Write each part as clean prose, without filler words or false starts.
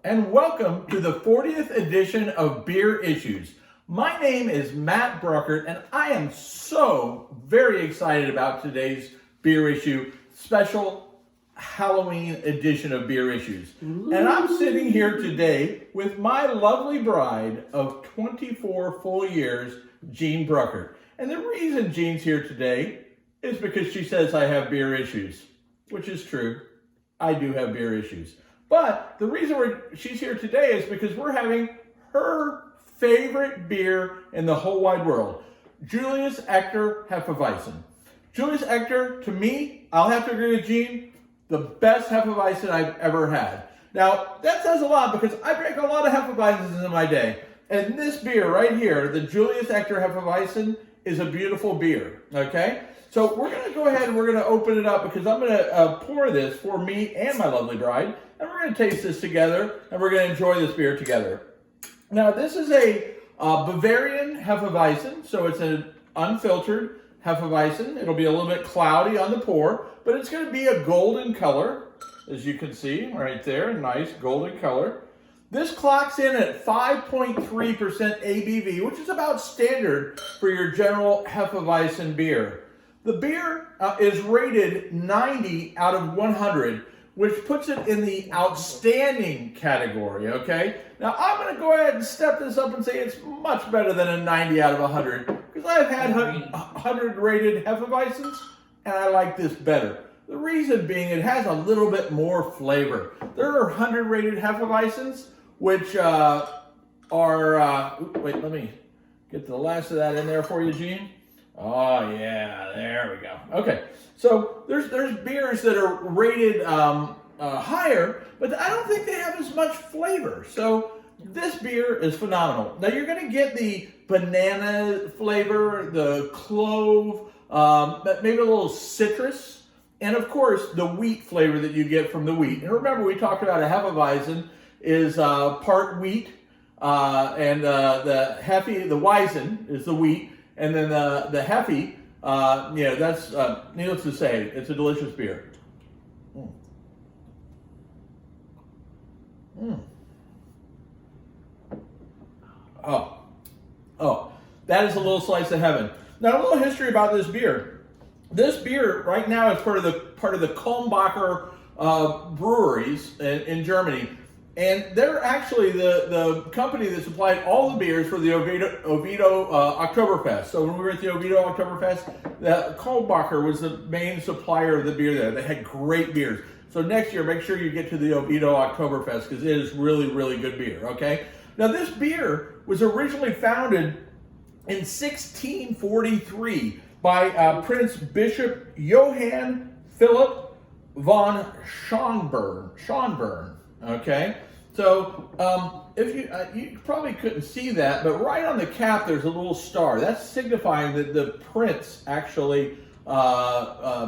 and welcome to the 40th edition of Beer Issues. My name is Matt Bruckert, and I am so very excited about today's Beer Issue, special Halloween edition of Beer Issues. And I'm sitting here today with my lovely bride of 24 full years, Jean Bruckert. And the reason Jean's here today is because she says I have beer issues, which is true. I do have beer issues. But the reason she's here today is because we're having her favorite beer in the whole wide world, Julius Echter Hefe-Weissbier. Julius Echter, to me, I'll have to agree with Jean, the best Hefeweizen I've ever had. Now, that says a lot because I drank a lot of Hefeweizens in my day. And this beer right here, the Julius Echter Hefe-Weissbier, is a beautiful beer, okay? So we're going to go ahead and we're going to open it up because I'm going to pour this for me and my lovely bride. And we're going to taste this together and we're going to enjoy this beer together. Now, this is a Bavarian Hefeweizen, so it's an unfiltered Hefeweizen. It'll be a little bit cloudy on the pour, but it's going to be a golden color, as you can see right there, nice golden color. This clocks in at 5.3% ABV, which is about standard for your general Hefeweizen beer. The beer is rated 90 out of 100, which puts it in the outstanding category, okay? Now, I'm going to go ahead and step this up and say it's much better than a 90 out of 100, because I've had 100 rated Hefeweizens, and I like this better. The reason being it has a little bit more flavor. There are 100 rated Hefeweizens, which wait, let me get the last of that in there for you, Jean. Oh yeah, there we go. Okay, so there's beers that are rated higher, but I don't think they have as much flavor. So this beer is phenomenal. Now you're going to get the banana flavor, the clove, maybe a little citrus, and of course the wheat flavor that you get from the wheat. And remember, we talked about a Hefeweizen is part wheat, and the Weizen is the wheat. And then the Hefe, that's, needless to say, it's a delicious beer. Oh, that is a little slice of heaven. Now, a little history about this beer. This beer right now is part of the Kulmbacher breweries in Germany. And they're actually the company that supplied all the beers for the Oviedo Oktoberfest. So when we were at the Oviedo Oktoberfest, the Kulmbacher was the main supplier of the beer there. They had great beers. So next year, make sure you get to the Oviedo Oktoberfest because it is really, really good beer, okay? Now this beer was originally founded in 1643 by Prince Bishop Johann Philipp von Schönborn, okay? So if you probably couldn't see that, but right on the cap there's a little star. That's signifying that the prince actually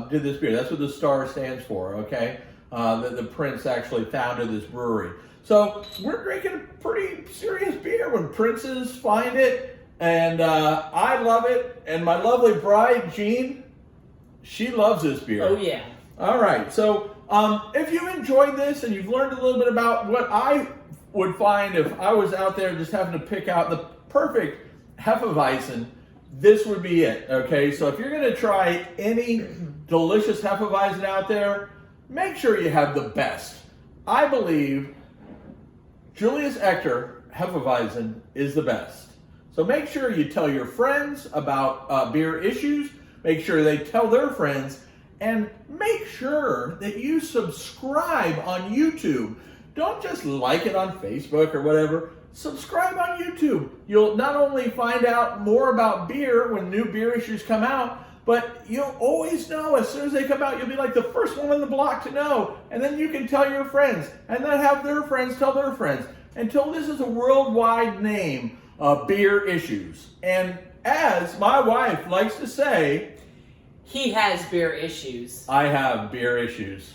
did this beer. That's what the star stands for, okay? That the prince actually founded this brewery. So we're drinking a pretty serious beer when princes find it, and I love it. And my lovely bride, Jean, she loves this beer. Oh yeah. All right, so if you enjoyed this and you've learned a little bit about what I would find if I was out there just having to pick out the perfect Hefeweizen, this would be it, okay? So if you're going to try any delicious Hefeweizen out there, make sure you have the best. I believe Julius Echter Hefe-Weissbier is the best. So make sure you tell your friends about beer issues, make sure they tell their friends, and make sure that you subscribe on YouTube. Don't just like it on Facebook or whatever. Subscribe on YouTube. You'll not only find out more about beer when new beer issues come out, but you'll always know as soon as they come out, you'll be like the first one on the block to know. And then you can tell your friends, and then have their friends tell their friends, until this is a worldwide name of Beer Issues. And as my wife likes to say, he has beer issues. I have beer issues.